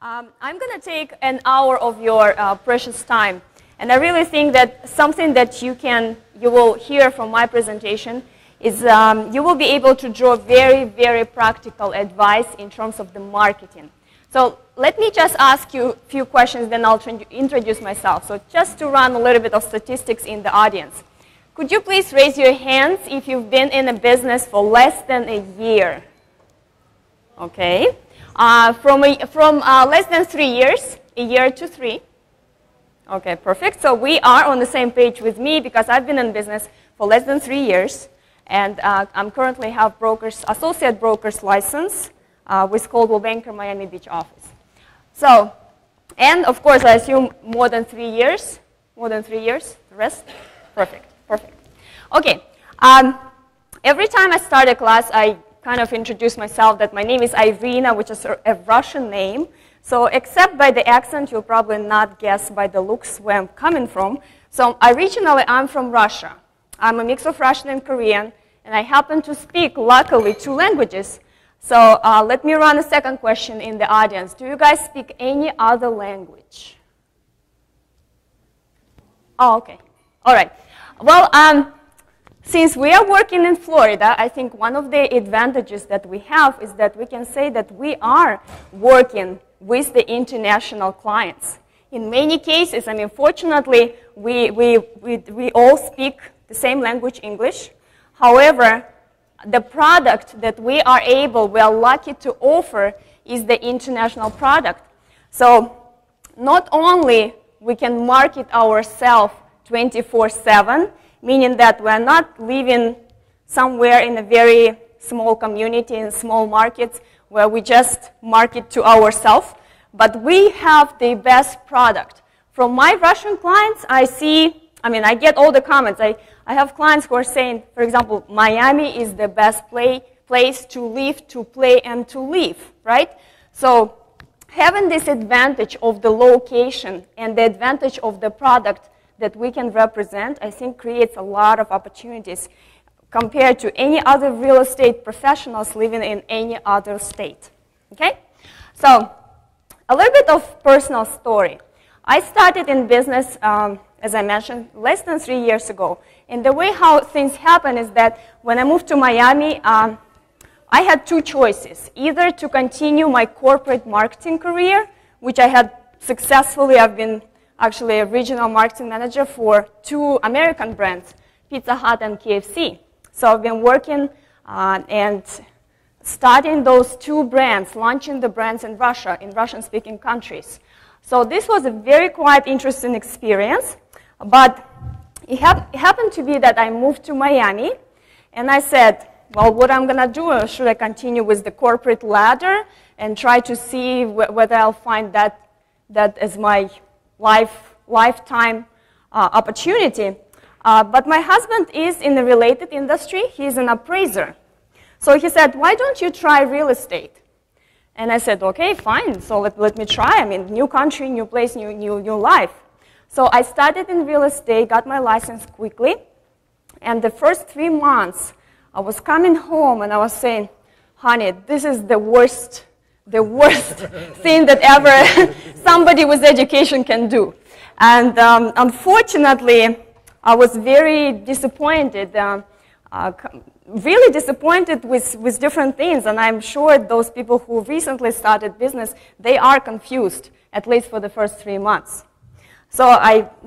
I'm going to take an hour of your precious time. And I really think that something that you will hear from my presentation is you will be able to draw very, very practical advice in terms of the marketing. So let me just ask you a few questions, then I'll introduce myself. So just to run a little bit of statistics in the audience. Could you please raise your hands if you've been in a business for less than a year? Okay. From less than 3 years, a year to 3. Okay, perfect. So we are on the same page with me because I've been in business for less than 3 years. And I'm currently have associate broker's license with Coldwell Banker Miami Beach office. So, and of course, I assume more than 3 years. More than 3 years. The rest? Perfect. Perfect. Okay. Every time I start a class, I kind of introduce myself that my name is Irina, which is a Russian name. So except by the accent, you'll probably not guess by the looks where I'm coming from. So originally, I'm from Russia. I'm a mix of Russian and Korean, and I happen to speak, luckily, 2 languages. So let me run a second question in the audience. Do you guys speak any other language? Oh, okay. All right. Well, since we are working in Florida, I think one of the advantages that we have is that we can say that we are working with the international clients. In many cases, I mean, fortunately, we all speak the same language, English. However, the product that we are lucky to offer is the international product. So not only we can market ourselves 24/7, meaning that we're not living somewhere in a very small community, in small markets, where we just market to ourselves, but we have the best product. From my Russian clients, I get all the comments. I have clients who are saying, for example, Miami is the best place to live, to play, and to live, right? So having this advantage of the location and the advantage of the product that we can represent, I think creates a lot of opportunities compared to any other real estate professionals living in any other state, okay? So a little bit of personal story. I started in business, as I mentioned, less than 3 years ago. And the way how things happen is that when I moved to Miami, I had 2 choices. Either to continue my corporate marketing career, which I had successfully. I've been actually a regional marketing manager for 2 American brands, Pizza Hut and KFC. So I've been working and starting those 2 brands, launching the brands in Russia, in Russian-speaking countries. So this was a very quite interesting experience, but it happened to be that I moved to Miami, and I said, well, what I'm going to do, should I continue with the corporate ladder and try to see whether I'll find that as my lifetime opportunity. But my husband is in a related industry. He's an appraiser. So he said, why don't you try real estate? And I said, okay, fine. So let me try. I mean, new country, new place, new life. So I started in real estate, got my license quickly. And the first 3 months, I was coming home and I was saying, honey, this is the worst thing that ever somebody with education can do. And unfortunately, I was very disappointed, really disappointed with different things. And I'm sure those people who recently started business, they are confused, at least for the first 3 months. So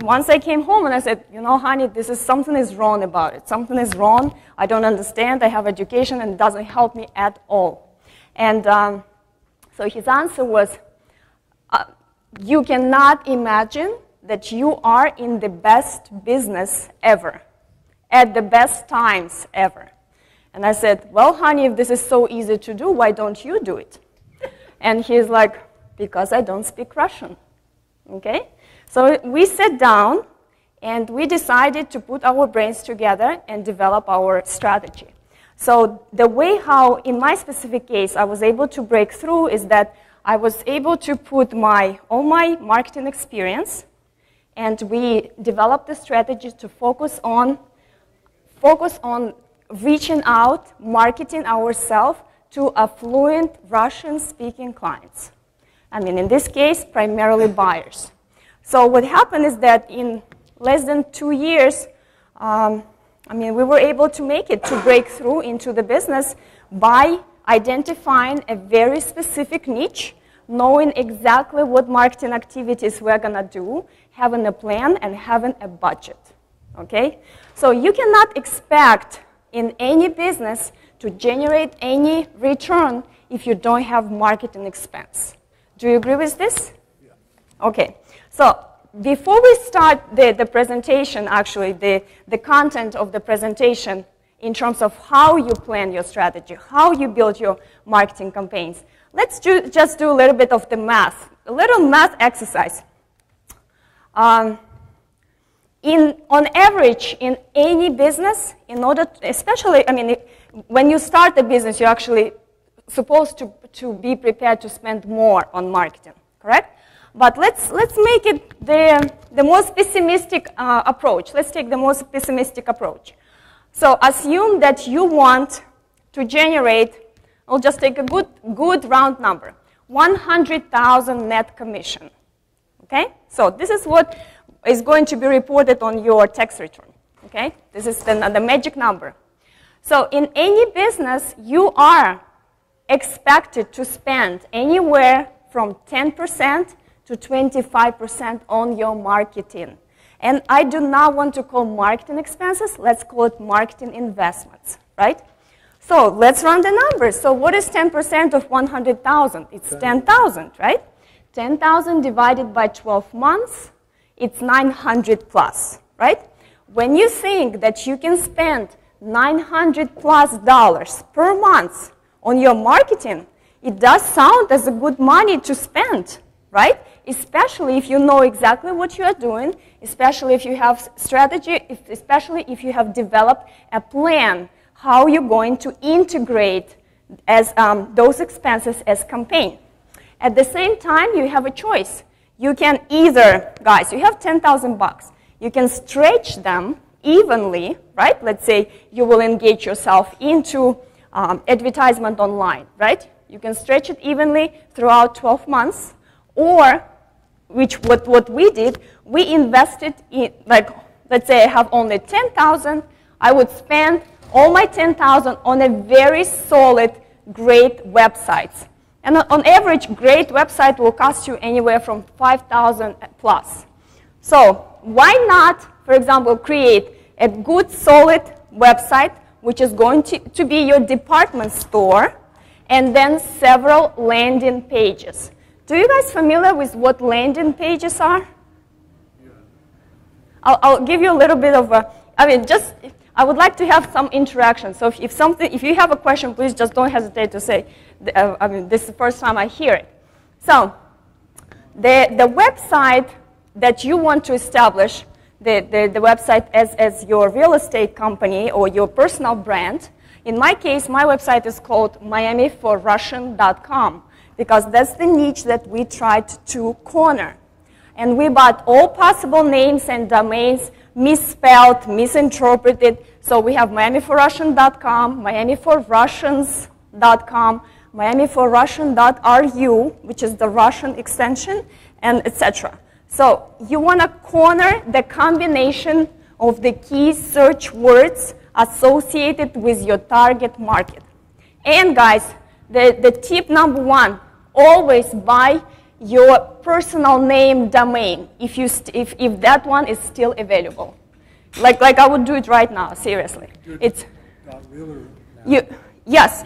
once I came home and I said, you know, honey, something is wrong about it. Something is wrong. I don't understand. I have education and it doesn't help me at all. And so his answer was, you cannot imagine that you are in the best business ever, at the best times ever. And I said, well, honey, if this is so easy to do, why don't you do it? And he's like, because I don't speak Russian, okay? So we sat down and we decided to put our brains together and develop our strategy. So the way how, in my specific case, I was able to break through is that I was able to put all my marketing experience, and we developed the strategy to focus on reaching out, marketing ourselves to affluent Russian-speaking clients. I mean, in this case, primarily buyers. So what happened is that in less than 2 years, we were able to make it, to break through into the business by identifying a very specific niche, knowing exactly what marketing activities we're going to do, having a plan, and having a budget. Okay? So you cannot expect in any business to generate any return if you don't have marketing expense. Do you agree with this? Yeah. Okay. So before we start the presentation, actually, the content of the presentation in terms of how you plan your strategy, how you build your marketing campaigns, let's just do a little bit of the math, a little math exercise. On average, in any business, in order to, especially, when you start a business, you're actually supposed to be prepared to spend more on marketing, correct? But let's make it the most pessimistic approach. Let's take the most pessimistic approach. So assume that you want to generate, I'll just take a good round number, 100,000 net commission. Okay? So this is what is going to be reported on your tax return. Okay? This is the magic number. So in any business, you are expected to spend anywhere from 10% to 25% on your marketing. And I do not want to call marketing expenses, let's call it marketing investments, right? So let's run the numbers. So what is 10% of 100,000? It's 10,000, right? 10,000 divided by 12 months, it's 900 plus, right? When you think that you can spend $900 plus per month on your marketing, it does sound as a good money to spend, right? Especially if you know exactly what you are doing, especially if you have strategy, especially if you have developed a plan how you're going to integrate as those expenses as campaign. At the same time, you have a choice. You can either, guys, you have 10,000 bucks. You can stretch them evenly, right? Let's say you will engage yourself into advertisement online, right? You can stretch it evenly throughout 12 months, or what we did, we invested in, like, let's say I have only 10,000, I would spend all my 10,000 on a very solid, great websites. And on average, great website will cost you anywhere from 5,000 plus. So why not, for example, create a good, solid website, which is going to be your department store, and then several landing pages. Do you guys familiar with what landing pages are? Yeah. I'll give you a little bit of a, I would like to have some interaction. So if you have a question, please just don't hesitate to say, this is the first time I hear it. So the website that you want to establish, the website as your real estate company or your personal brand, in my case, my website is called miamiforrussian.com. because that's the niche that we tried to corner. And we bought all possible names and domains, misspelled, misinterpreted. So we have miamiforrussian.com, miamiforrussians.com, miamiforrussian.ru, which is the Russian extension, and etc. So you want to corner the combination of the key search words associated with your target market. And guys, the tip number one, always buy your personal name domain if that one is still available. Like I would do it right now, seriously. It's yes.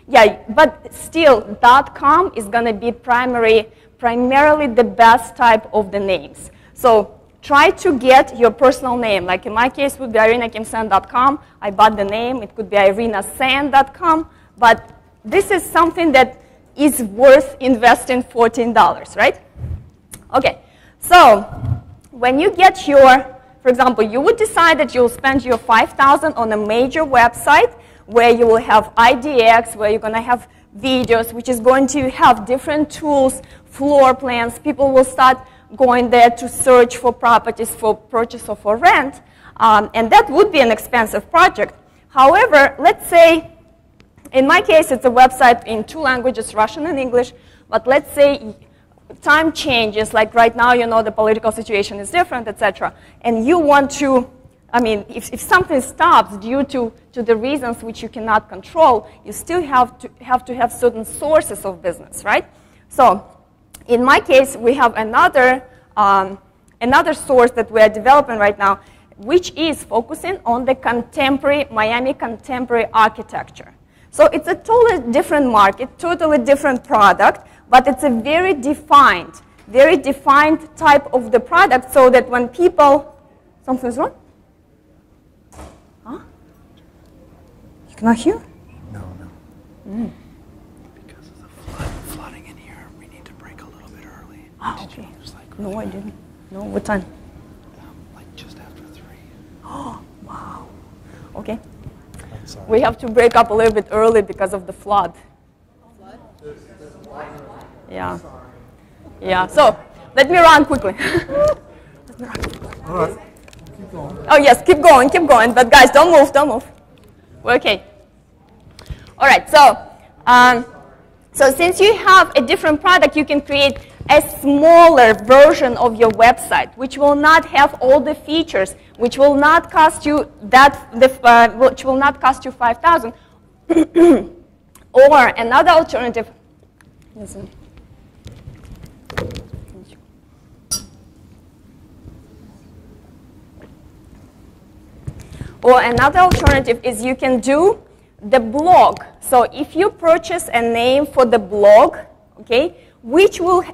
Yeah, but still .com is going to be primarily the best type of the names. So try to get your personal name. Like in my case, it would be irinakimsang.com. I bought the name. It could be irinasang.com. But this is something that is worth investing $14, right? Okay, so when you get your, for example, you would decide that you'll spend your $5,000 on a major website where you will have IDX, where you're going to have videos, which is going to have different tools, floor plans. People will start going there to search for properties for purchase or for rent, and that would be an expensive project. However, let's say, in my case, it's a website in two languages, Russian and English, But let's say time changes, like right now, you know, the political situation is different, etc. And you want to, I mean, if something stops due to the reasons which you cannot control, you still have to have certain sources of business, right? So in my case, we have another source that we are developing right now, which is focusing on the contemporary, Miami contemporary architecture. So it's a totally different market, totally different product, but it's a very defined type of the product, so that when people, something's wrong? Huh? You cannot hear? No. Mm. Because of the flooding in here, we need to break a little bit early. Oh, okay. No, I didn't. No, what time? Like just after 3. Oh, wow. Okay. I'm sorry. We have to break up a little bit early because of the flood. Flood? Yeah. Yeah. So let me run quickly. All right. Keep going. Oh yes, keep going. But guys, don't move. We're okay. All right. So since you have a different product, you can create a smaller version of your website, which will not have all the features, which will not cost you which will not cost you $5,000. Or another alternative. Listen. Or another alternative is you can do the blog. So if you purchase a name for the blog, okay, which will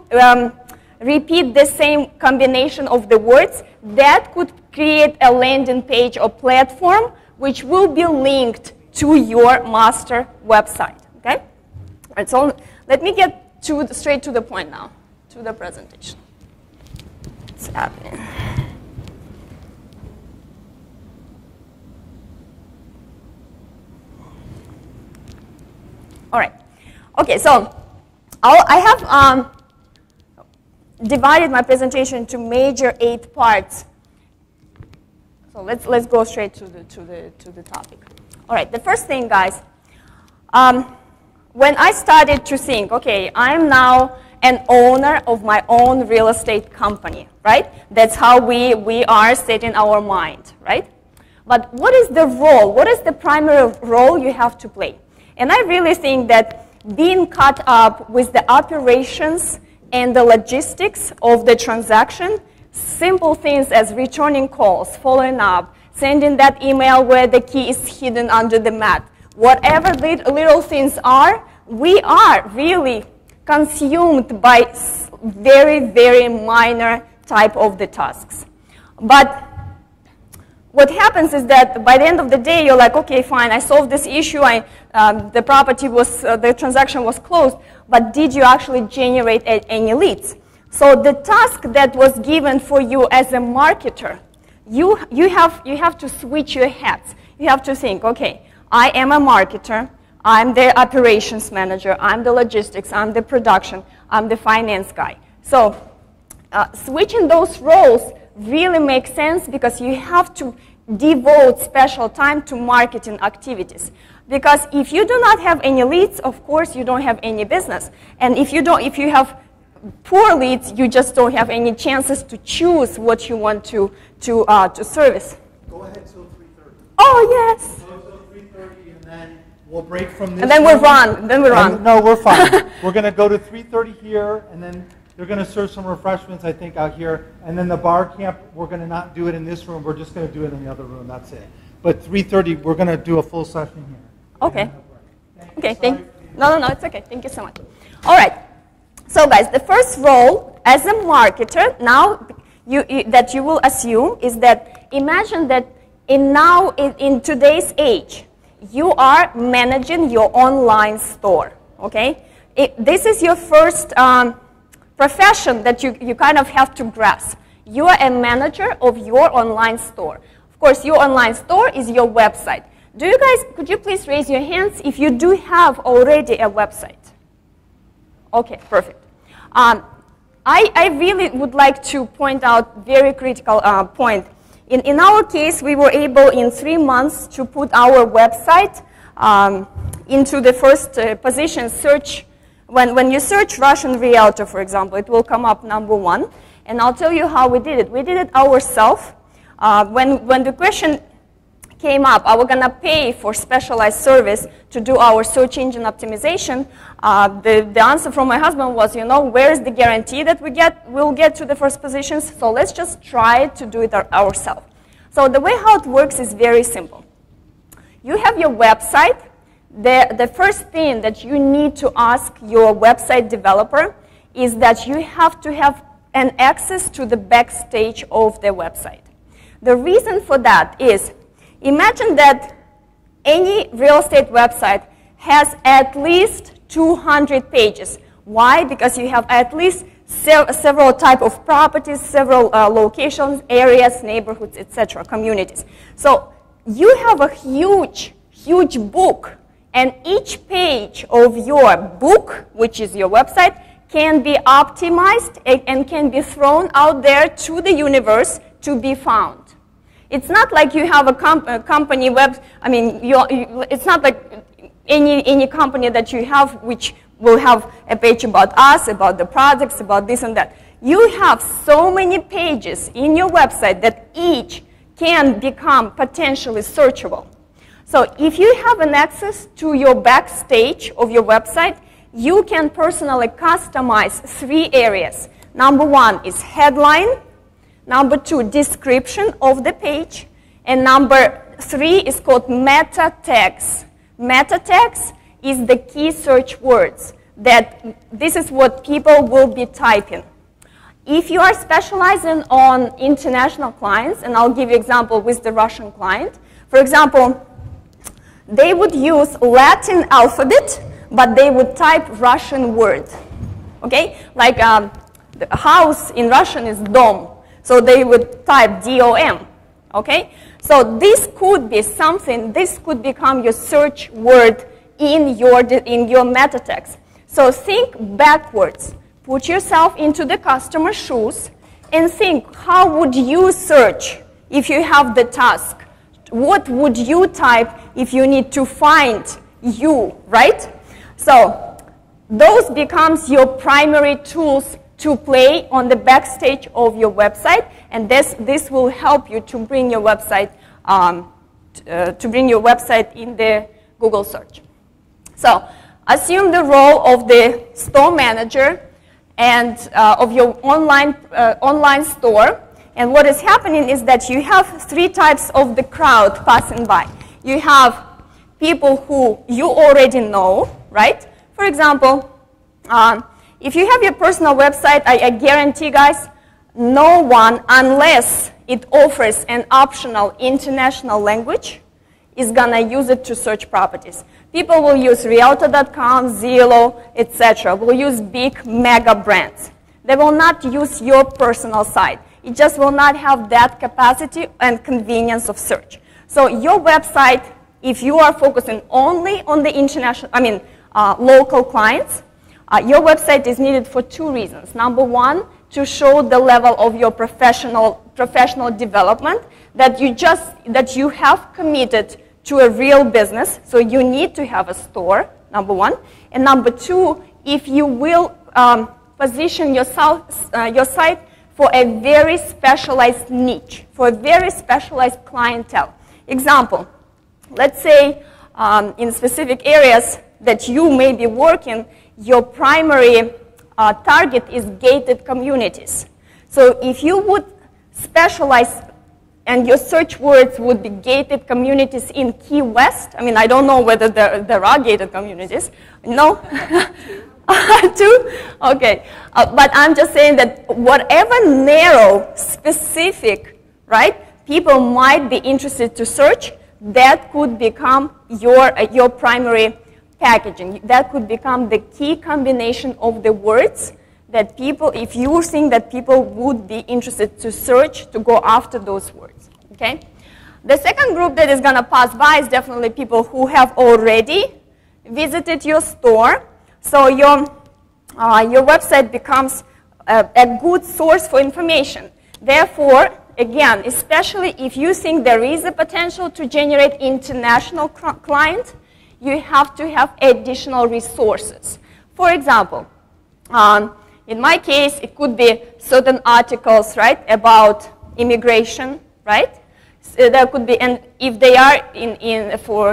repeat the same combination of the words, that could create a landing page or platform which will be linked to your master website, okay? All right, so let me get straight to the point now, to the presentation. What's happening? All right. Okay, so I have divided my presentation into major 8 parts. So let's go straight to the topic. All right. The first thing, guys, when I started to think, okay, I'm now an owner of my own real estate company, right? That's how we are setting our mind, right? But what is the role? What is the primary role you have to play? And I really think that being caught up with the operations and the logistics of the transaction, simple things as returning calls, following up, sending that email where the key is hidden under the mat, whatever little things are, we are really consumed by very, very minor type of the tasks. But what happens is that by the end of the day, you're like, okay, fine, I solved this issue, the transaction was closed, but did you actually generate any leads? So the task that was given for you as a marketer, you have to switch your hats. You have to think, okay, I am a marketer, I'm the operations manager, I'm the logistics, I'm the production, I'm the finance guy. So switching those roles really makes sense because you have to devote special time to marketing activities. Because if you do not have any leads, of course, you don't have any business. And if you have poor leads, you just don't have any chances to choose what you want to service. Go ahead till 3:30. Oh, yes. Go till 3:30, and then we'll break from this. And then we run. No, we're fine. We're going to go to 3:30 here, and then they're going to serve some refreshments, I think, out here. And then the bar camp, we're going to not do it in this room. We're just going to do it in the other room. That's it. But 3:30, we're going to do a full session here. Okay. Okay, no, it's okay. Thank you so much. All right. So, guys, the first role as a marketer now that you will assume is that imagine that in today's age, you are managing your online store, okay? This is your first profession that you kind of have to grasp. You are a manager of your online store. Of course, your online store is your website. Could you please raise your hands if you do have already a website? Okay, perfect. I really would like to point out very critical point. In our case, we were able in 3 months to put our website into the first position search when you search Russian realtor, for example, it will come up #1. And I'll tell you how we did it. We did it ourselves. When the question came up, are we going to pay for specialized service to do our search engine optimization? The answer from my husband was, you know, where is the guarantee that we'll get to the first positions? So let's just try to do it ourselves. So the way how it works is very simple. You have your website. The first thing that you need to ask your website developer is that you have to have an access to the backstage of the website. The reason for that is, imagine that any real estate website has at least 200 pages. Why? Because you have at least several types of properties, several locations, areas, neighborhoods, etc., communities. So you have a huge, huge book, and each page of your book, which is your website, can be optimized and can be thrown out there to the universe to be found. It's not like you have a company it's not like any company that you have which will have a page about us, about the products, about this and that. You have so many pages in your website that each can become potentially searchable. So if you have an access to your backstage of your website, you can personally customize 3 areas. #1 is headline. #2, description of the page. And #3 is called meta tags. Meta tags is the key search words that this is what people will be typing. If you are specializing on international clients, and I'll give you an example with the Russian client. For example, they would use Latin alphabet, but they would type Russian word, okay? Like the house in Russian is dom, so they would type D-O-M, okay? So this could be something, this could become your search word in your meta text. So think backwards. Put yourself into the customer's shoes and think, how would you search if you have the task? What would you type if you need to find you, right? So those becomes your primary tools to play on the backstage of your website, and this will help you to bring your website in the Google search. So assume the role of the store manager and of your online store. And what is happening is that you have 3 types of the crowd passing by. You have people who you already know, right? For example, if you have your personal website, I guarantee, guys, no one, unless it offers an optional international language, is going to use it to search properties. People will use Realtor.com, Zillow, etc. Will use big mega brands. They will not use your personal site. It just will not have that capacity and convenience of search. So your website, if you are focusing only on the local clients, your website is needed for 2 reasons. #1, to show the level of your professional development, that you have committed to a real business. So you need to have a store, #1. And #2, if you will position your site for a very specialized niche, for a very specialized clientele. Example, let's say in specific areas that you may be working, your primary target is gated communities. So if you would specialize and your search words would be gated communities in Key West, I don't know whether there are gated communities. No? 2? Okay. But I'm just saying that whatever narrow, specific, right, people might be interested to search, that could become your primary packaging. That could become the key combination of the words that people, if you think that people would be interested to search, to go after those words, okay? The second group that is going to pass by is definitely people who have already visited your store. So your website becomes a good source for information. Therefore, again, especially if you think there is a potential to generate international clients, you have to have additional resources. For example, in my case, it could be certain articles, right, about immigration, right? So there could be, and if they are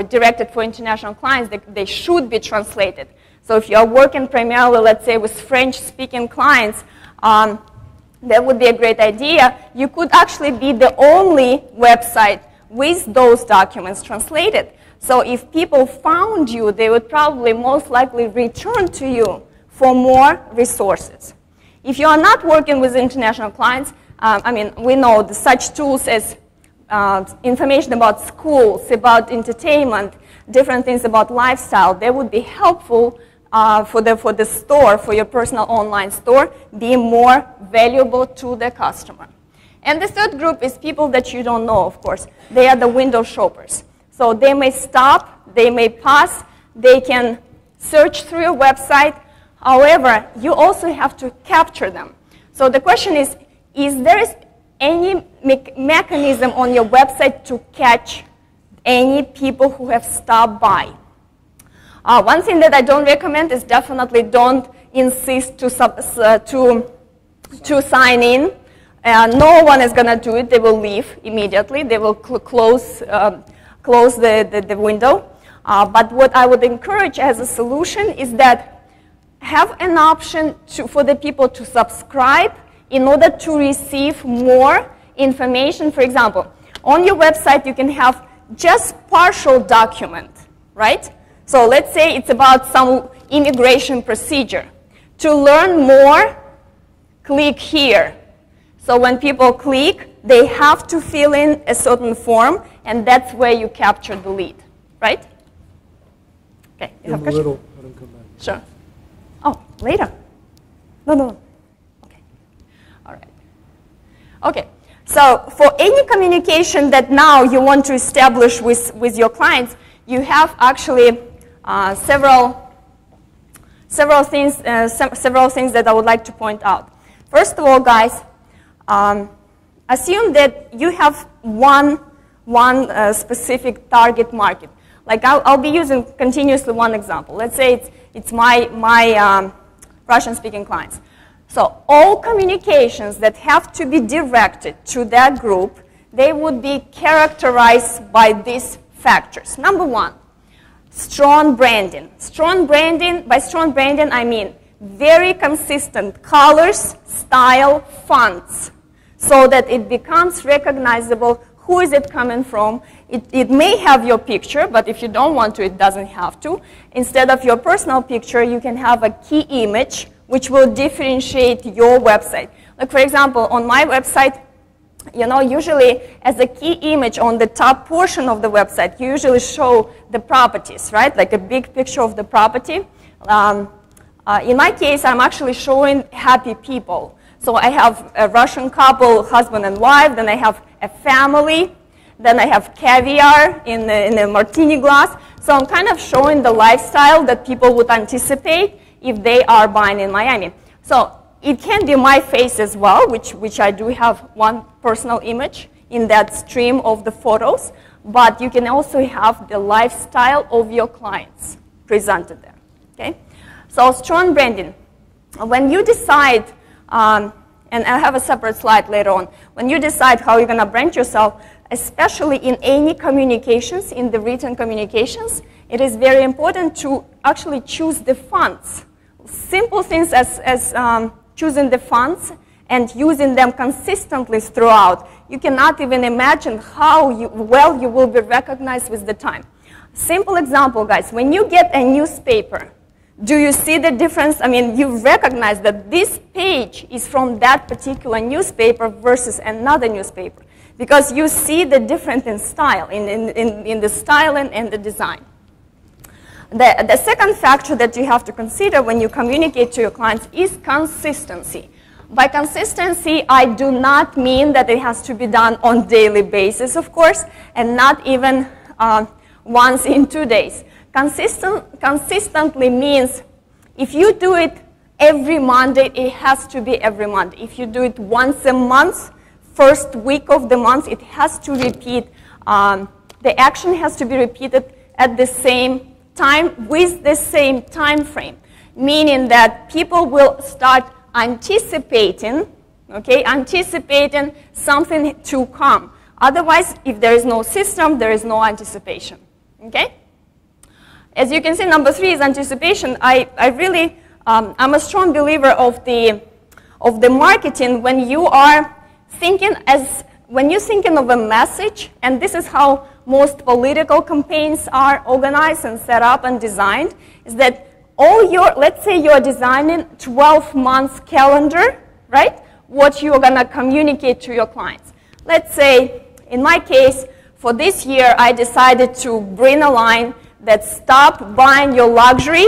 directed for international clients, they should be translated. So if you are working primarily, let's say, with French-speaking clients, that would be a great idea. You could actually be the only website with those documents translated. So if people found you, they would probably most likely return to you for more resources. If you are not working with international clients, I mean, we know such tools as information about schools, about entertainment, different things about lifestyle, they would be helpful for the store, for your personal online store, be more valuable to the customer. And the third group is people that you don't know, of course. They are the window shoppers. So they may stop, they may pass, they can search through your website. However, you also have to capture them. So the question is there any mechanism on your website to catch any people who have stopped by? One thing that I don't recommend is definitely don't insist to sign in. No one is going to do it. They will leave immediately. They will close the window. But what I would encourage as a solution is that have an option for the people to subscribe in order to receive more information. For example, on your website you can have just partial document, right? So let's say it's about some immigration procedure. To learn more, click here. So when people click, they have to fill in a certain form, and that's where you capture the lead, right? Okay, you have a question? Let him come back. Sure. Oh, later. No. Okay. All right. Okay. So for any communication that now you want to establish with your clients, you have actually several things that I would like to point out. First of all, guys, assume that you have one specific target market. Like I'll be using continuously one example. Let's say it's my Russian-speaking clients. So all communications that have to be directed to that group, they would be characterized by these factors. Number one, strong branding. By strong branding, I mean very consistent colors, style, fonts, so that it becomes recognizable. Who is it coming from? It may have your picture, but if you don't want to, it doesn't have to. Instead of your personal picture, you can have a key image which will differentiate your website. Like for example, on my website, usually as a key image on the top portion of the website, you usually show the properties, right? Like a big picture of the property. In my case, I'm actually showing happy people. So I have a Russian couple, husband and wife, then I have a family, then I have caviar in a martini glass. So I'm kind of showing the lifestyle that people would anticipate if they are buying in Miami. So it can be my face as well, which I do have one personal image in that stream of the photos, but you can also have the lifestyle of your clients presented there, okay? So strong branding. When you decide, and I'll have a separate slide later on, when you decide how you're going to brand yourself, especially in any communications, in the written communications, it is very important to actually choose the fonts. Simple things as choosing the fonts and using them consistently throughout. You cannot even imagine how well you will be recognized with the time. Simple example, guys. When you get a newspaper, do you see the difference? I mean, you recognize that this page is from that particular newspaper versus another newspaper, because you see the difference in style, in the styling and the design. The second factor that you have to consider when you communicate to your clients is consistency. By consistency, I do not mean that it has to be done on a daily basis, of course, and not even once in 2 days. Consistently means if you do it every Monday, it has to be every Monday. If you do it once a month, first week of the month, it has to repeat. The action has to be repeated at the same time with the same time frame. meaning that people will start anticipating, okay, anticipating something to come. Otherwise, if there is no system, there is no anticipation, okay? As you can see, number 3 is anticipation. I'm a strong believer of the marketing when you are thinking when you're thinking of a message, and this is how most political campaigns are organized and set up and designed, is that let's say you're designing 12 months calendar, right? What you're gonna communicate to your clients. Let's say, in my case, for this year, I decided to bring a line that stop buying your luxury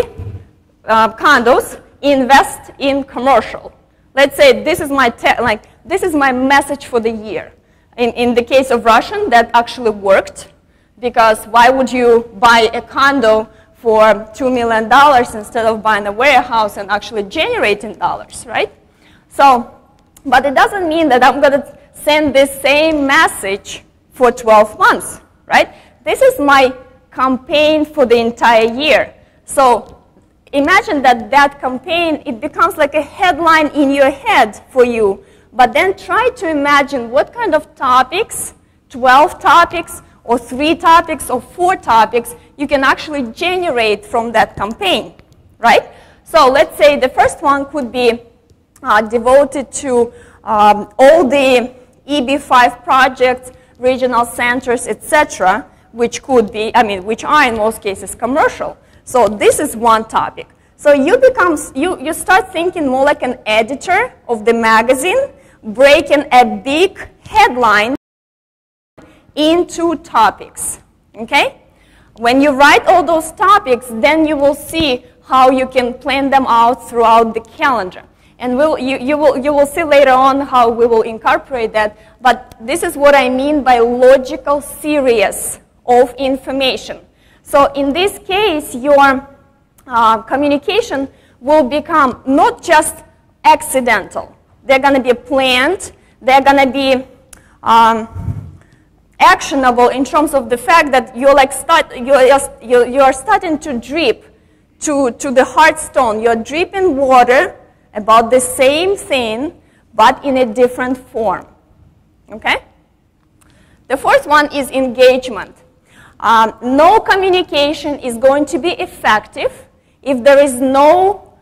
condos, invest in commercial. Let's say this is my message for the year. In the case of Russian, that actually worked, because why would you buy a condo for $2 million instead of buying a warehouse and actually generating dollars, right? So, but it doesn't mean that I'm going to send this same message for 12 months, right? This is my campaign for the entire year. So imagine that campaign, it becomes like a headline in your head for you. But then try to imagine what kind of topics, 12 topics, or 3 topics, or 4 topics, you can actually generate from that campaign, right? So let's say the first one could be devoted to all the EB5 projects, regional centers, etc., which could be, which are in most cases commercial. So this is one topic. So you start thinking more like an editor of the magazine, breaking a big headline into topics, okay? When you write all those topics, then you will see how you can plan them out throughout the calendar. And you will see later on how we will incorporate that. But this is what I mean by logical series of information. So in this case, your communication will become not just accidental. They're going to be planned. They're going to be actionable in terms of the fact that you're starting to drip to the heartstone. You're dripping water about the same thing, but in a different form. Okay? The fourth one is engagement. No communication is going to be effective if there is no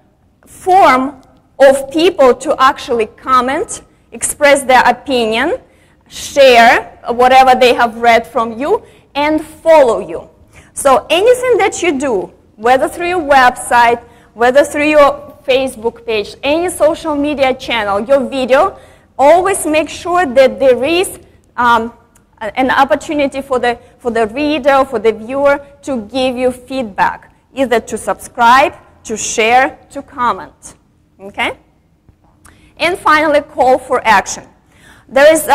form of people to actually comment, express their opinion, share whatever they have read from you, and follow you. So anything that you do, whether through your website, whether through your Facebook page, any social media channel, your video, always make sure that there is an opportunity for the reader, for the viewer to give you feedback, either to subscribe, to share, to comment. Okay? And finally, call for action. There is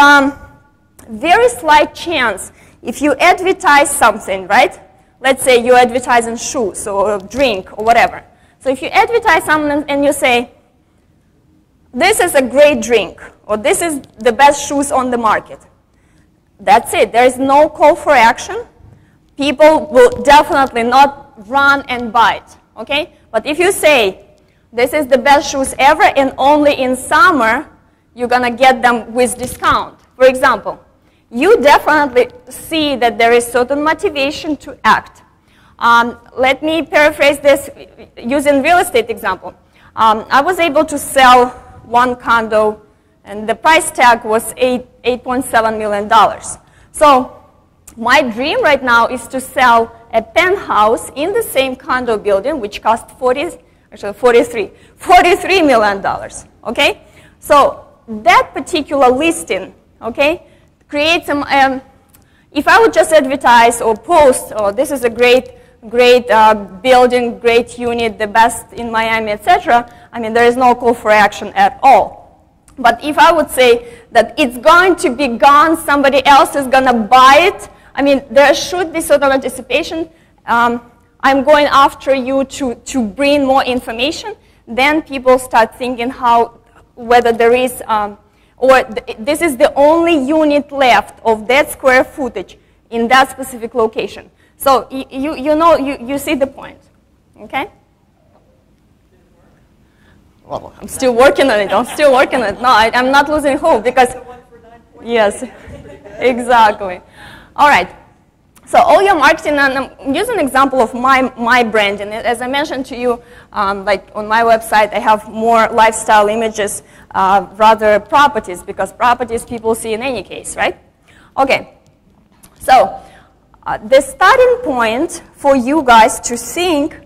very slight chance if you advertise something, right? Let's say you're advertising shoes or a drink or whatever. So if you advertise something and you say, this is a great drink, or this is the best shoes on the market, that's it. There is no call for action. People will definitely not run and buy it, okay? But if you say, this is the best shoes ever, and only in summer, you're going to get them with discount. For example, you definitely see that there is certain motivation to act. Let me paraphrase this using real estate example. I was able to sell one condo, and the price tag was $8.7 million. So my dream right now is to sell a penthouse in the same condo building, which cost $43 million, okay? So that particular listing, okay, creates some, if I would just advertise or post, oh, this is a great building, great unit, the best in Miami, etc., there is no call for action at all. But if I would say that it's going to be gone, somebody else is going to buy it, there should be sort of anticipation. I'm going after you to bring more information. Then people start thinking whether there is, this is the only unit left of that square footage in that specific location. So you see the point, okay? well, I'm still working on it. I'm still working on it. No, I'm not losing hope because, yes, exactly. All right. So all your marketing, and I'm using an example of my brand. And as I mentioned to you, like on my website, I have more lifestyle images, rather properties, because properties people see in any case, right? Okay. So the starting point for you guys to think,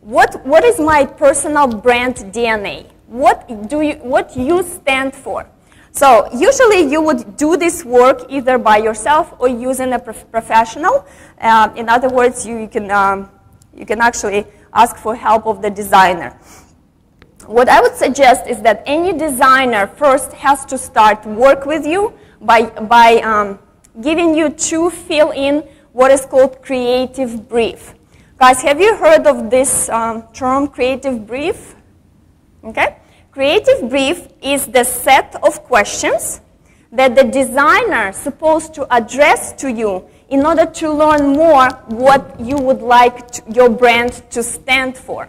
what is my personal brand DNA? What you stand for? So usually you would do this work either by yourself or using a professional. In other words, you can actually ask for help of the designer. What I would suggest is that any designer first has to start work with you by giving you to fill in what is called creative brief. Guys, have you heard of this term, creative brief? Okay. Creative brief is the set of questions that the designer is supposed to address to you in order to learn more what you would like your brand to stand for.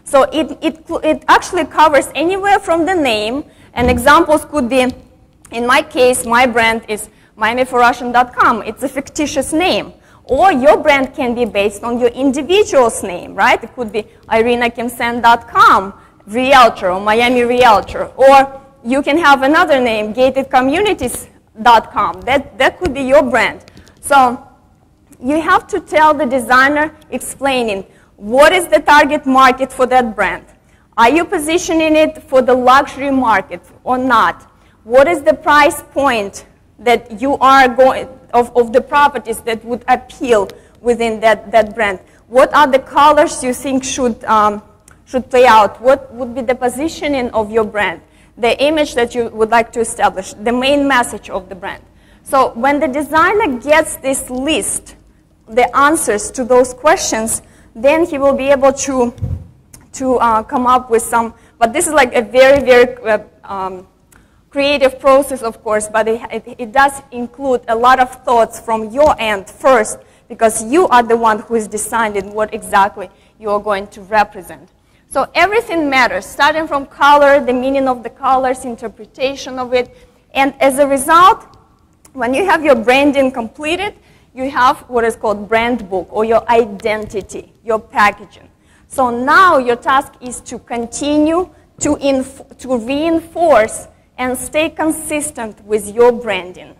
So it actually covers anywhere from the name, and examples could be, in my case, my brand is MiamiForRussian.com. It's a fictitious name. Or your brand can be based on your individual's name, right? It could be IrinaKimSang.com. Realtor or Miami Realtor, or you can have another name, gatedcommunities.com. That could be your brand. So you have to tell the designer, explaining what is the target market for that brand. Are you positioning it for the luxury market or not? What is the price point that you are going of the properties that would appeal within that brand? What are the colors you think should play out? What would be the positioning of your brand, the image that you would like to establish, the main message of the brand. So when the designer gets this list, the answers to those questions, then he will be able to come up with some, but this is like a very, very creative process, of course, but it does include a lot of thoughts from your end first, because you are the one who is deciding what exactly you are going to represent. So everything matters, starting from color, the meaning of the colors, interpretation of it. And as a result, when you have your branding completed, you have what is called brand book, or your identity, your packaging. So now your task is to continue to reinforce and stay consistent with your branding.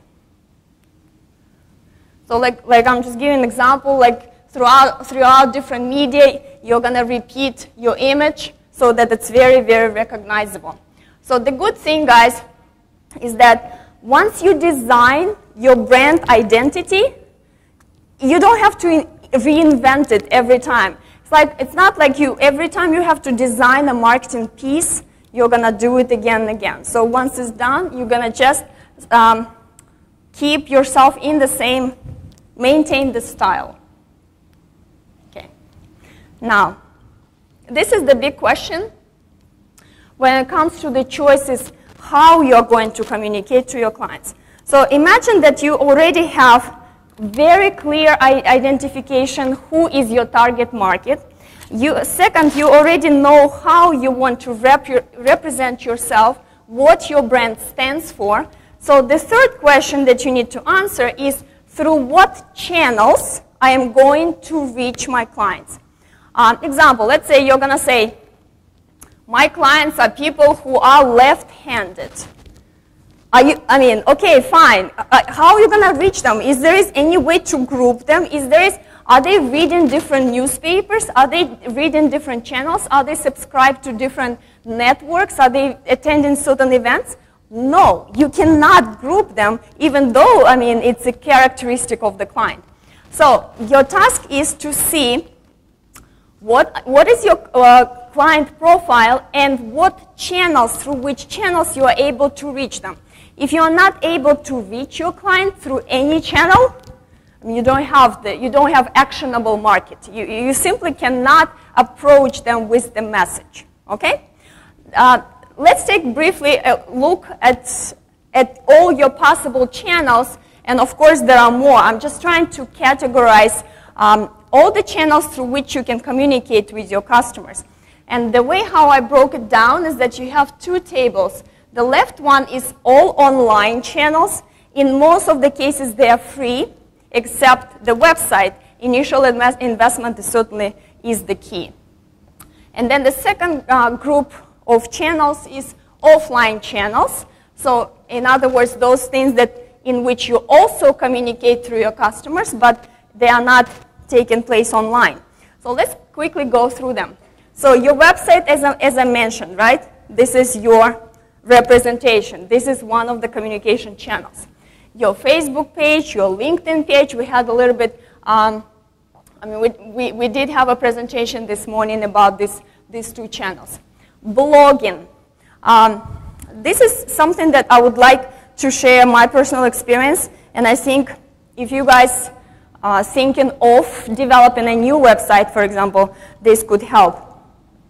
So like I'm just giving an example, like throughout different media, you're going to repeat your image so that it's very, very recognizable. So the good thing, guys, is that once you design your brand identity, you don't have to reinvent it every time. It's not like every time you have to design a marketing piece, you're going to do it again and again. So once it's done, you're going to just keep yourself in the same, maintain the style. Now, this is the big question when it comes to the choices, how you're going to communicate to your clients. So imagine that you already have very clear identification who is your target market. Second, you already know how you want to represent yourself, what your brand stands for. So the third question that you need to answer is, through what channels I am going to reach my clients. Example, let's say you're going to say, my clients are people who are left-handed. Okay, fine. How are you going to reach them? Is there any way to group them? Are they reading different newspapers? Are they reading different channels? Are they subscribed to different networks? Are they attending certain events? No, you cannot group them, even though, it's a characteristic of the client. So your task is to see what is your client profile and what channels, through which channels you are able to reach them. If you are not able to reach your client through any channel, you don't have actionable market. You simply cannot approach them with the message. Okay? Let's take briefly a look at all your possible channels, and of course there are more. I'm just trying to categorize all the channels through which you can communicate with your customers. And the way how I broke it down is that you have two tables. The left one is all online channels. In most of the cases, they are free, except the website. Initial investment certainly is the key. And then the second group of channels is offline channels. So in other words, those things that in which you also communicate through your customers, but they are not taking place online. So let's quickly go through them. So your website, as I mentioned, right? This is your representation. This is one of the communication channels. Your Facebook page, your LinkedIn page, we had a little bit, we did have a presentation this morning about these two channels. Blogging. This is something that I would like to share my personal experience, and I think if you guys are thinking of developing a new website, for example, this could help.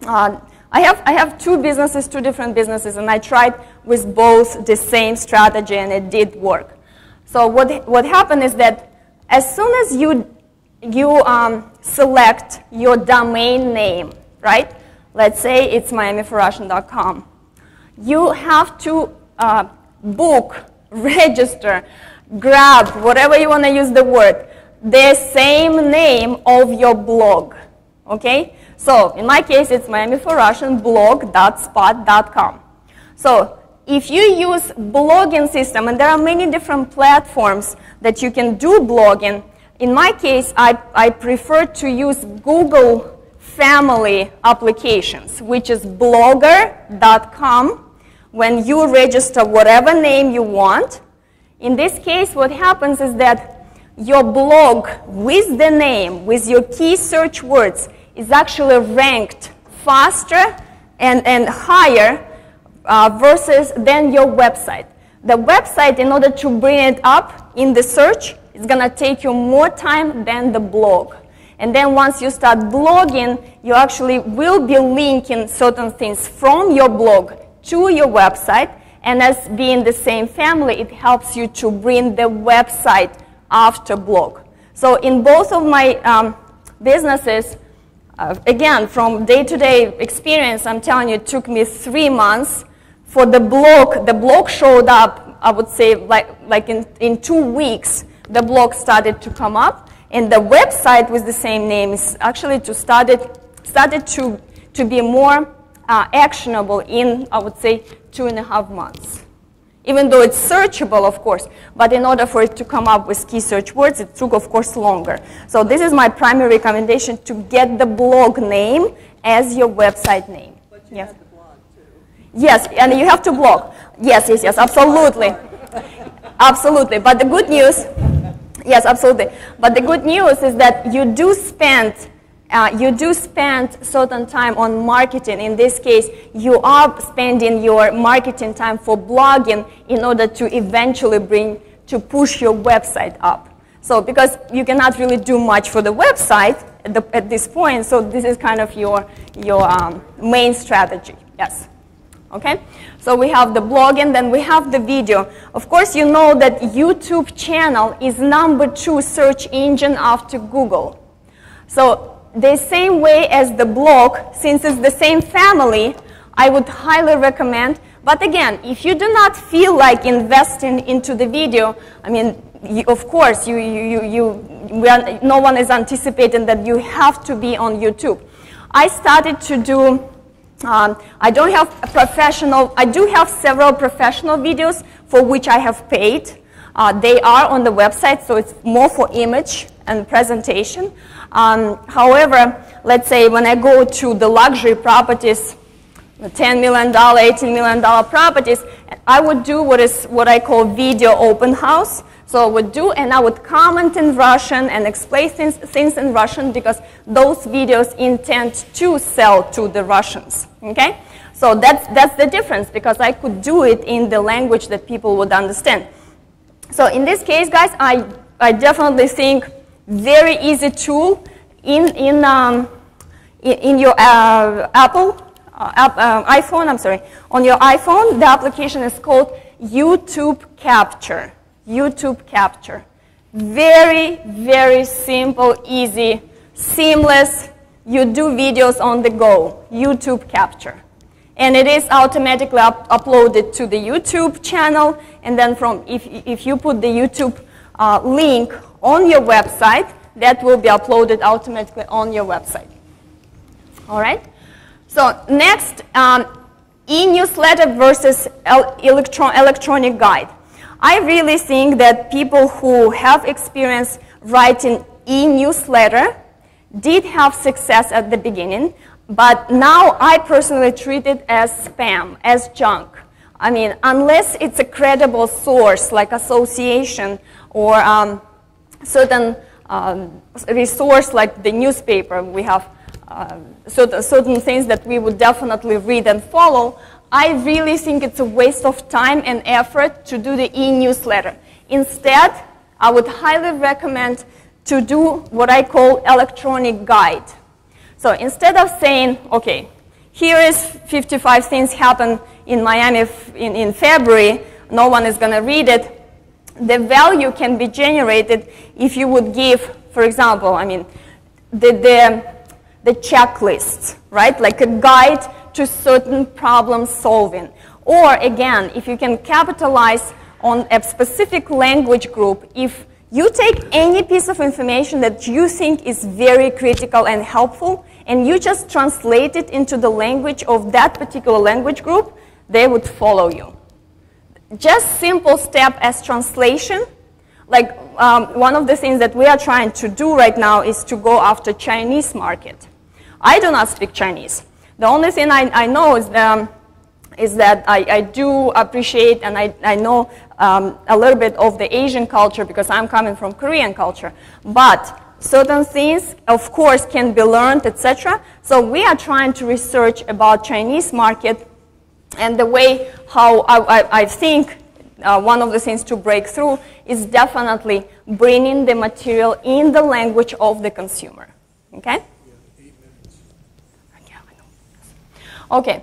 I have two different businesses, and I tried with both the same strategy, and it did work. So what happened is that as soon as you select your domain name, right? Let's say it's miamiforrussian.com. You have to book, register, grab, whatever you want to use the word, the same name of your blog, okay? So in my case, it's miamiforrussianblog.spot.com. So if you use blogging system, and there are many different platforms that you can do blogging, in my case, I prefer to use Google family applications, which is blogger.com. When you register whatever name you want, in this case, what happens is that your blog with the name, with your key search words, is actually ranked faster and higher versus than your website. The website, in order to bring it up in the search, is going to take you more time than the blog. And then once you start blogging, you actually will be linking certain things from your blog to your website. And as being the same family, it helps you to bring the website after blog. So in both of my businesses, again, from day-to-day experience, I'm telling you, it took me 3 months for the blog. The blog showed up, I would say, like in 2 weeks, the blog started to come up. And the website with the same name is actually started to be more actionable in, I would say, 2.5 months. Even though it's searchable, of course, but in order for it to come up with key search words, it took, of course, longer. So this is my primary recommendation, to get the blog name as your website name. But you have to blog, too. Yes, and you have to blog. Yes, absolutely. Absolutely. But the good news, yes, absolutely. But the good news is that you do spend certain time on marketing. In this case, you are spending your marketing time for blogging in order to eventually push your website up. So because you cannot really do much for the website at this point, so this is kind of your main strategy. Yes. Okay? So we have the blogging, then we have the video. Of course, you know that YouTube channel is #2 search engine after Google. So the same way as the blog, since it's the same family, I would highly recommend. But again, if you do not feel like investing into the video, I mean, of course, no one is anticipating that you have to be on YouTube. I started to do, I do have several professional videos for which I have paid. They are on the website, so it's more for image and presentation. However, let's say when I go to the luxury properties, the $10 million, $18 million properties, I would do what I call video open house. So I would do, and I would comment in Russian and explain things in Russian, because those videos intend to sell to the Russians. Okay? So that's the difference, because I could do it in the language that people would understand. So in this case, guys, I definitely think very easy tool in your iPhone. I'm sorry, on your iPhone, the application is called YouTube Capture. YouTube Capture. Very, very simple, easy, seamless. you do videos on the go, YouTube capture. And it is automatically uploaded to the YouTube channel. And then if you put the YouTube link on your website, that will be uploaded automatically on your website. All right? So next, e-newsletter versus electronic guide. I really think that people who have experience writing e-newsletter did have success at the beginning, but now I personally treat it as spam, as junk. I mean, unless it's a credible source like association or certain resource like the newspaper, we have certain things that we would definitely read and follow, I really think it's a waste of time and effort to do the e-newsletter. Instead, I would highly recommend to do what I call electronic guide. So instead of saying, okay, here is 55 things happen in Miami in February, no one is going to read it, the value can be generated if you would give, for example, I mean, the checklists, right? Like a guide to certain problem solving. Or again, if you can capitalize on a specific language group, if you take any piece of information that you think is very critical and helpful, and you just translate it into the language of that particular language group, they would follow you. Just simple step as translation. Like one of the things that we are trying to do right now is to go after Chinese market. I do not speak Chinese. The only thing I know is that I do appreciate and I know a little bit of the Asian culture because I'm coming from Korean culture. But certain things, of course, can be learned, etc. So we are trying to research about Chinese market, and the way how I think one of the things to break through is definitely bringing the material in the language of the consumer. Okay? Okay,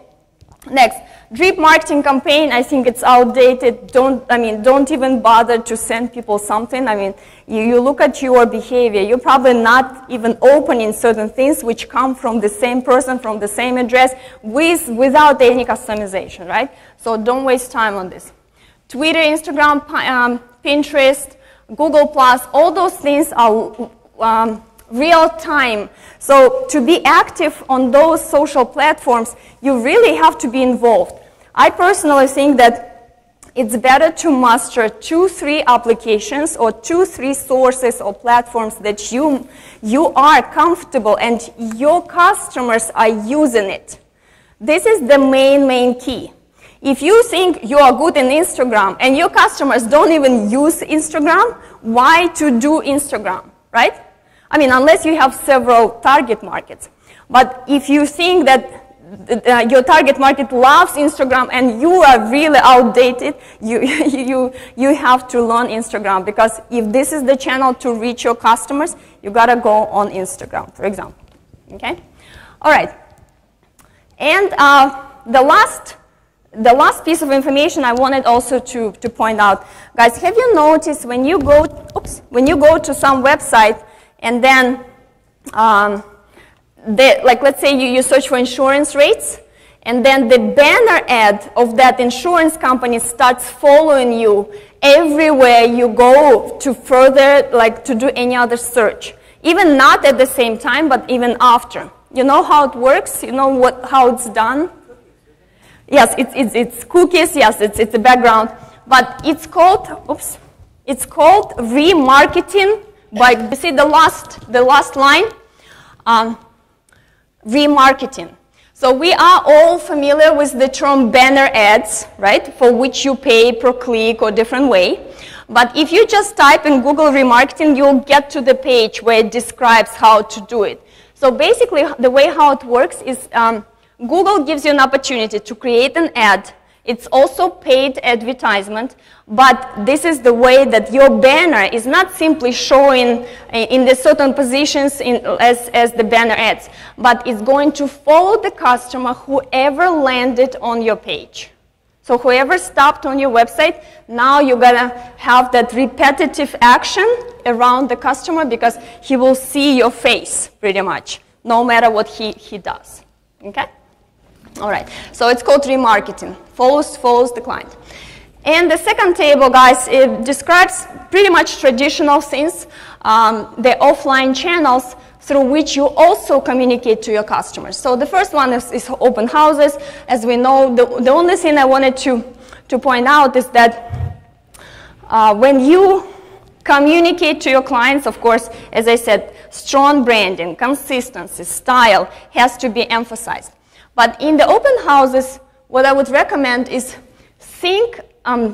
next, drip marketing campaign. I think it's outdated. Don't even bother to send people something. I mean, you look at your behavior. You're probably not even opening certain things which come from the same person, from the same address, without any customization, right? So don't waste time on this. Twitter, Instagram, Pinterest, Google+, all those things are real time. So to be active on those social platforms, you really have to be involved. I personally think that it's better to master 2-3 applications or 2-3 sources or platforms that you are comfortable and your customers are using it. This is the main key. If you think you are good in Instagram and your customers don't even use Instagram, why to do Instagram, right? I mean, unless you have several target markets. But if you think that your target market loves Instagram and you are really outdated, you have to learn Instagram, because if this is the channel to reach your customers, you gotta go on Instagram, for example. Okay? All right. And the last piece of information I wanted also to point out, guys, have you noticed when you go to some website and then, like let's say you search for insurance rates, and then the banner ad of that insurance company starts following you everywhere you go to further, like to do any other search. Even not at the same time, but even after. You know how it works? You know how it's done? Yes, it's cookies, yes, it's a background. But it's called remarketing. You see the last line? Remarketing. So we are all familiar with the term banner ads, right? For which you pay per click or different way. But if you just type in Google remarketing, you'll get to the page where it describes how to do it. So basically, the way how it works is Google gives you an opportunity to create an ad. It's also paid advertisement, but this is the way that your banner is not simply showing in the certain positions as the banner ads, but it's going to follow the customer whoever landed on your page. So whoever stopped on your website, now you're gonna have that repetitive action around the customer because he will see your face pretty much. no matter what he does. Okay? All right. So it's called remarketing. Follows the client. And the second table, guys, it describes pretty much traditional things, the offline channels through which you also communicate to your customers. So the first one is open houses. As we know, the only thing I wanted to point out is that when you communicate to your clients, of course, as I said, strong branding, consistency, style has to be emphasized. But in the open houses, what I would recommend is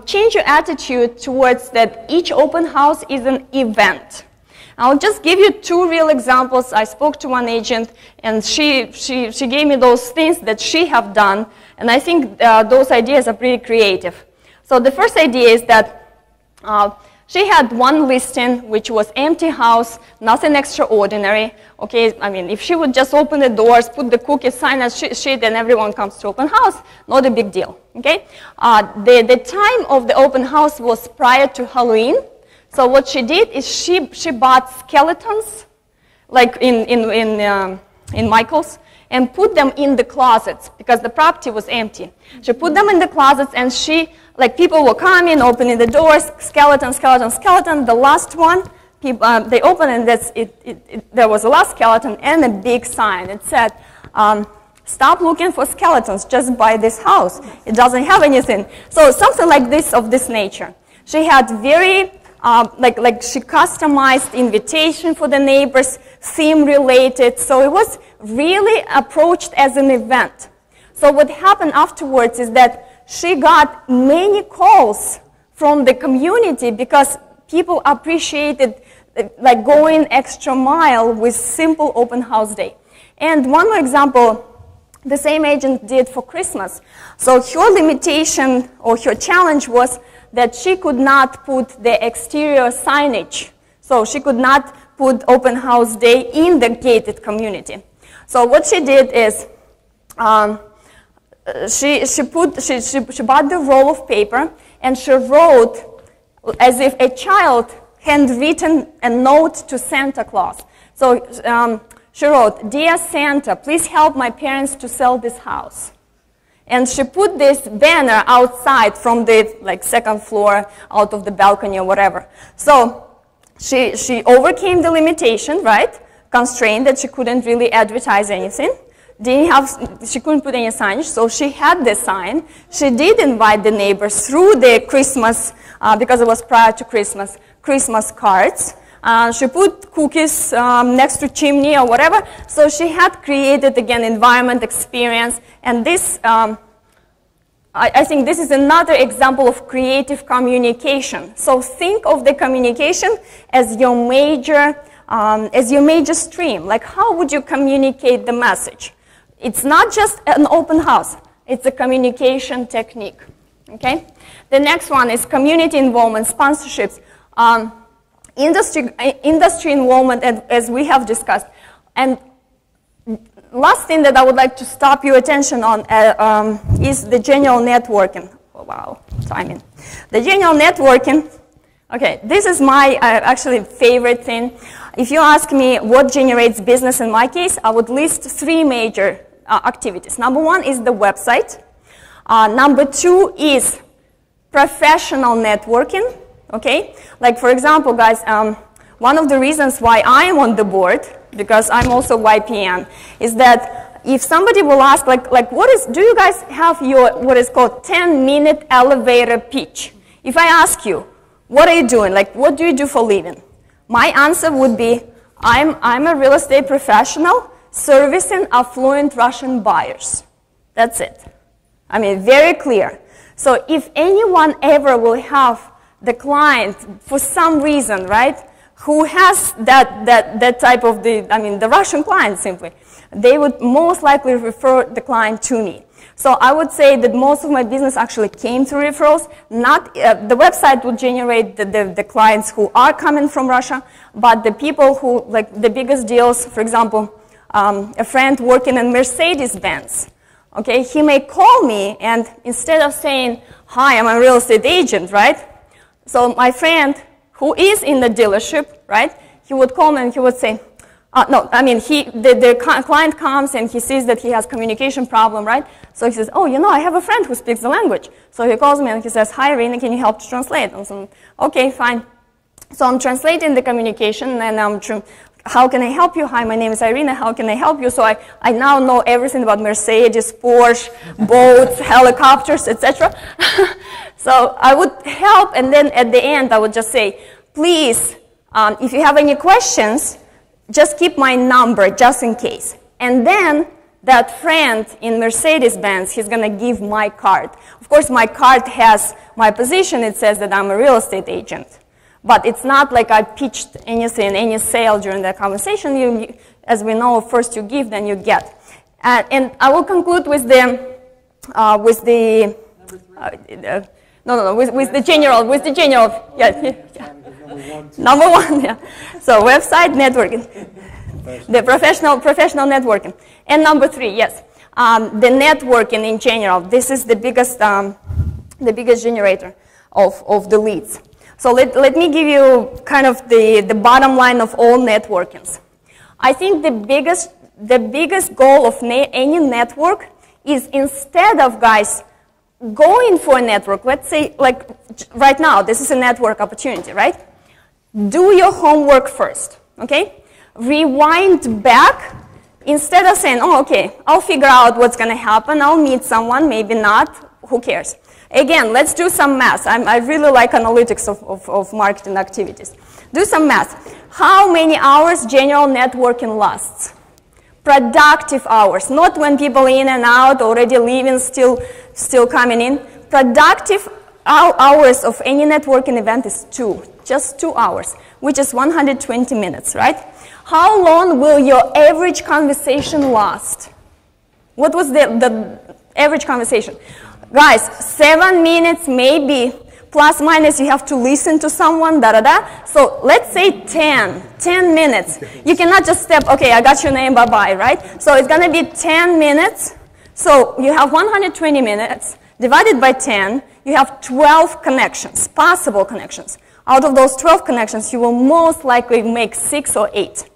change your attitude towards that each open house is an event. I'll just give you two real examples. I spoke to one agent, and she gave me those things that she have done, and I think those ideas are pretty creative. So the first idea is that she had one listing, which was empty house, nothing extraordinary. Okay, I mean, if she would just open the doors, put the cookie sign as sheet, and everyone comes to open house, not a big deal. Okay, the time of the open house was prior to Halloween. So what she did is she bought skeletons, like in Michael's, and put them in the closets because the property was empty. She put them in the closets, and people were coming, opening the doors, skeleton, skeleton, skeleton. The last one, they opened, and there was a last skeleton and a big sign. It said, "Stop looking for skeletons, just buy this house. It doesn't have anything." So something like this, of this nature. She had very she customized invitation for the neighbors, theme related, so it was really approached as an event. So what happened afterwards is that she got many calls from the community because people appreciated going extra mile with simple open house day. And one more example, the same agent did for Christmas. So her limitation or her challenge was that she could not put the exterior signage. So she could not put open house day in the gated community. So what she did is she bought the roll of paper, and she wrote as if a child handwritten a note to Santa Claus. So she wrote, "Dear Santa, please help my parents to sell this house." And she put this banner outside from the second floor, out of the balcony or whatever. So she overcame the limitation, right? Constraint that she couldn't really advertise anything. She couldn't put any signage, so she had the sign. She did invite the neighbors through the Christmas, because it was prior to Christmas cards. She put cookies next to chimney or whatever. So she had created, again, environment, experience. And this, I think this is another example of creative communication. So think of the communication as your major stream. Like, how would you communicate the message? It's not just an open house. It's a communication technique. Okay? The next one is community involvement, sponsorships. Industry involvement, as we have discussed. And last thing that I would like to stop your attention on is the general networking. Oh, wow, timing. The general networking, okay, this is my actually favorite thing. If you ask me what generates business in my case, I would list three major activities. Number one is the website. Number two is professional networking. Okay, like for example, guys, one of the reasons why I am on the board, because I'm also YPN, is that if somebody will ask, do you guys have your, what is called 10-minute elevator pitch? If I ask you, what are you doing? What do you do for a living? My answer would be, I'm a real estate professional servicing affluent Russian buyers. That's it. I mean, very clear. So if anyone ever will have the client, for some reason, right, who has that type of the Russian client simply, they would most likely refer the client to me. So I would say that most of my business actually came through referrals. Not the website would generate the clients who are coming from Russia, but the people who, the biggest deals, for example, a friend working in Mercedes-Benz, okay, he may call me, and instead of saying, "Hi, I'm a real estate agent," right? So my friend who is in the dealership, right, he would call me and he would say, No, I mean, the client comes and he sees that he has communication problem, right? So he says, oh, you know, I have a friend who speaks the language. So he calls me and he says, hi, Irina, can you help to translate? And so, okay, fine. So I'm translating the communication, and how can I help you? Hi, my name is Irina. How can I help you? So I now know everything about Mercedes, Porsche, boats, helicopters, etc. So I would help, and then at the end I would just say, please, if you have any questions, just keep my number just in case. And then that friend in Mercedes-Benz, he's going to give my card. Of course, my card has my position. It says that I'm a real estate agent. But it's not like I pitched anything, any sale during that conversation. As we know, first you give, then you get. And I will conclude with the general. Yeah. Number one, yeah. So website networking, the professional networking. And number three, yes, the networking in general. This is the biggest generator of the leads. So let me give you kind of the bottom line of all networkings. I think the biggest goal of any network is, instead of, guys, going for a network, let's say like right now, this is a network opportunity, right? Do your homework first, okay? Rewind back instead of saying, oh, okay, I'll figure out what's going to happen. I'll meet someone, maybe not, who cares? Again, let's do some math. I really like analytics of marketing activities. Do some math. How many hours general networking lasts? Productive hours, not when people in and out, already leaving, still coming in. Productive hours of any networking event is just 2 hours, which is 120 minutes, right? How long will your average conversation last? What was the average conversation? Guys, 7 minutes maybe, plus minus you have to listen to someone, So let's say 10 minutes. You cannot just step, okay, I got your name, bye-bye, right? So it's gonna be 10 minutes. So you have 120 minutes, divided by 10, you have 12 connections, possible connections. Out of those 12 connections, you will most likely make 6 or 8.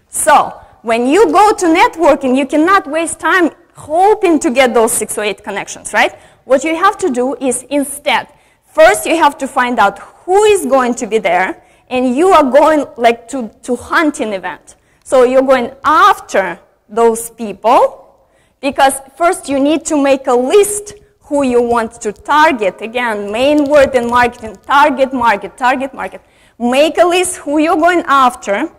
So when you go to networking, you cannot waste time hoping to get those 6 or 8 connections, right? What you have to do is, instead, first you have to find out who is going to be there, and you are going like to hunt an event. So you're going after those people, because first you need to make a list who you want to target. Again, main word in marketing, target market, target market. Make a list who you're going after,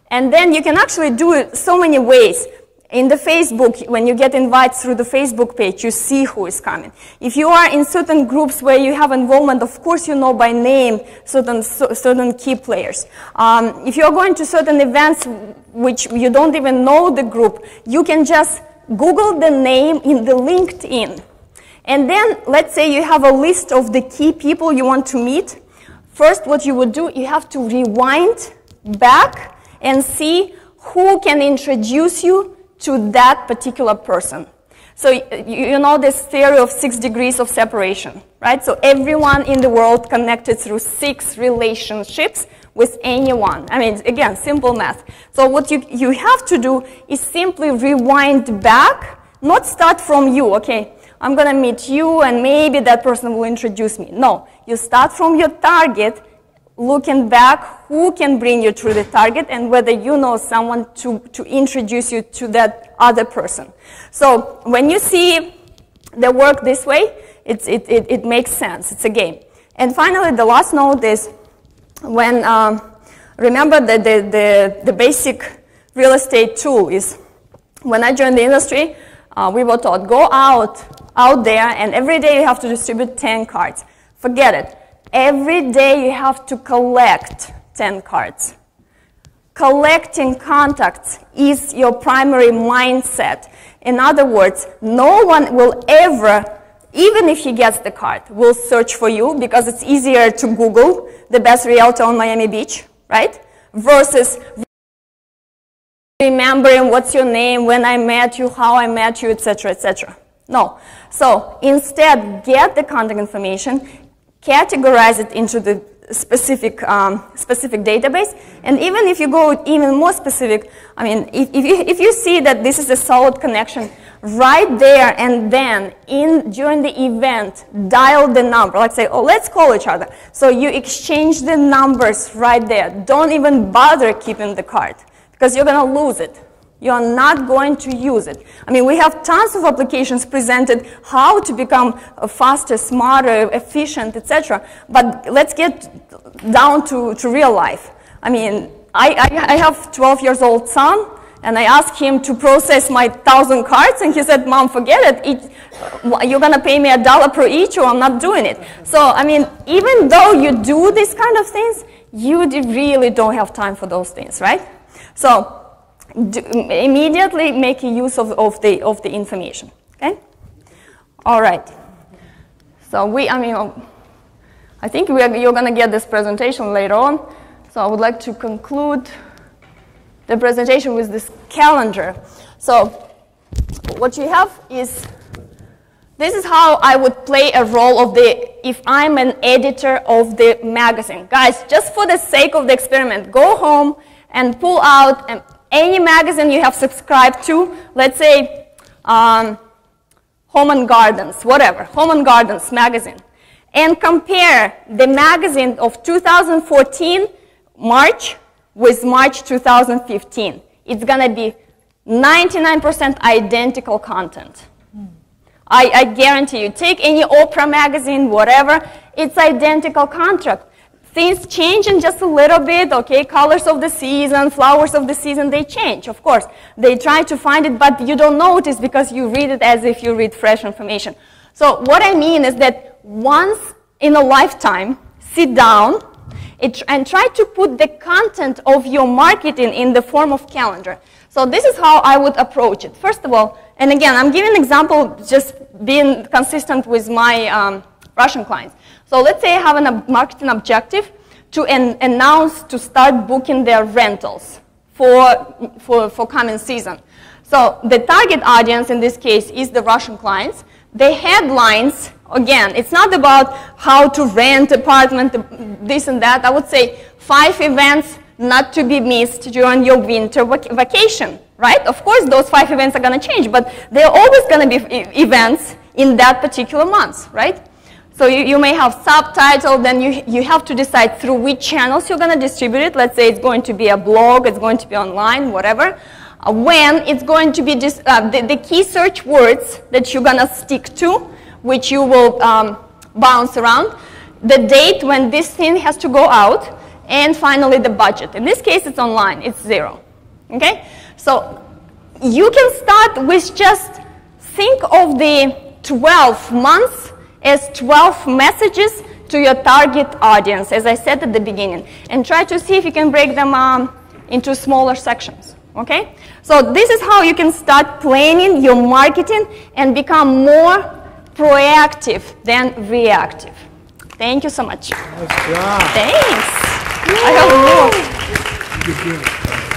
and then you can actually do it so many ways. In the Facebook, when you get invites through the Facebook page, you see who is coming. If you are in certain groups where you have involvement, of course you know by name certain key players. If you're going to certain events which you don't even know the group, you can just Google the name in the LinkedIn. And then, let's say you have a list of the key people you want to meet. First, what you would do, you have to rewind back and see who can introduce you to that particular person. So you know this theory of 6 degrees of separation, right? So everyone in the world connected through 6 relationships with anyone. I mean, again, simple math. So what you have to do is simply rewind back, not start from you, okay? I'm gonna meet you and maybe that person will introduce me. No, you start from your target, looking back who can bring you through the target and whether you know someone to introduce you to that other person. So when you see the work this way, it makes sense. It's a game. And finally, the last note is when, remember that the basic real estate tool is, when I joined the industry, we were taught, go out there and every day you have to distribute 10 cards. Forget it. Every day you have to collect 10 cards. Collecting contacts is your primary mindset. In other words, no one will ever, even if he gets the card, will search for you because it's easier to Google the best realtor on Miami Beach, right? Versus remembering what's your name, when I met you, how I met you, etc., etc. No. So instead, get the contact information, categorize it into the specific database. And even if you go even more specific, I mean, if you see that this is a solid connection, right there and then during the event, dial the number. Like say, oh, let's call each other. So you exchange the numbers right there. Don't even bother keeping the card because you're going to lose it. You're not going to use it. I mean, we have tons of applications presented how to become faster, smarter, efficient, etc. But let's get down to real life. I mean, I have a 12-year-old son, and I asked him to process my 1,000 cards, and he said, Mom, forget it. You're going to pay me $1 per each, or I'm not doing it. So, I mean, even though you do these kind of things, you really don't have time for those things, right? So, immediately make use of the information. Okay. All right. So I think you're going to get this presentation later on. So I would like to conclude the presentation with this calendar. So what you have is this is how I would play a role of if I'm an editor of the magazine. Guys, just for the sake of the experiment, go home and pull out any magazine you have subscribed to, let's say Home and Gardens, whatever, Home and Gardens magazine, and compare the magazine of 2014 March with March 2015. It's going to be 99% identical content. I guarantee you, take any Oprah magazine, whatever, it's identical content. Things change in just a little bit, okay? Colors of the season, flowers of the season, they change, of course. They try to find it, but you don't notice because you read it as if you read fresh information. So what I mean is that once in a lifetime, sit down and try to put the content of your marketing in the form of calendar. So this is how I would approach it. First of all, and again, I'm giving an example just being consistent with my Russian clients. So let's say I have a marketing objective to announce to start booking their rentals for coming season. So the target audience in this case is the Russian clients. The headlines, again, it's not about how to rent apartment, this and that. I would say 5 events not to be missed during your winter vacation, right? Of course, those 5 events are going to change, but there are always going to be events in that particular month, right? So you may have subtitle, then you have to decide through which channels you're going to distribute it. Let's say it's going to be a blog, it's going to be online, whatever. When it's going to be the key search words that you're going to stick to, which you will bounce around, the date when this thing has to go out, and finally the budget. In this case, it's online, it's 0. Okay? So you can start with just think of the 12 months as 12 messages to your target audience, as I said at the beginning, and try to see if you can break them into smaller sections, okay? So this is how you can start planning your marketing and become more proactive than reactive. Thank you so much. Nice job. Thanks. I hope you.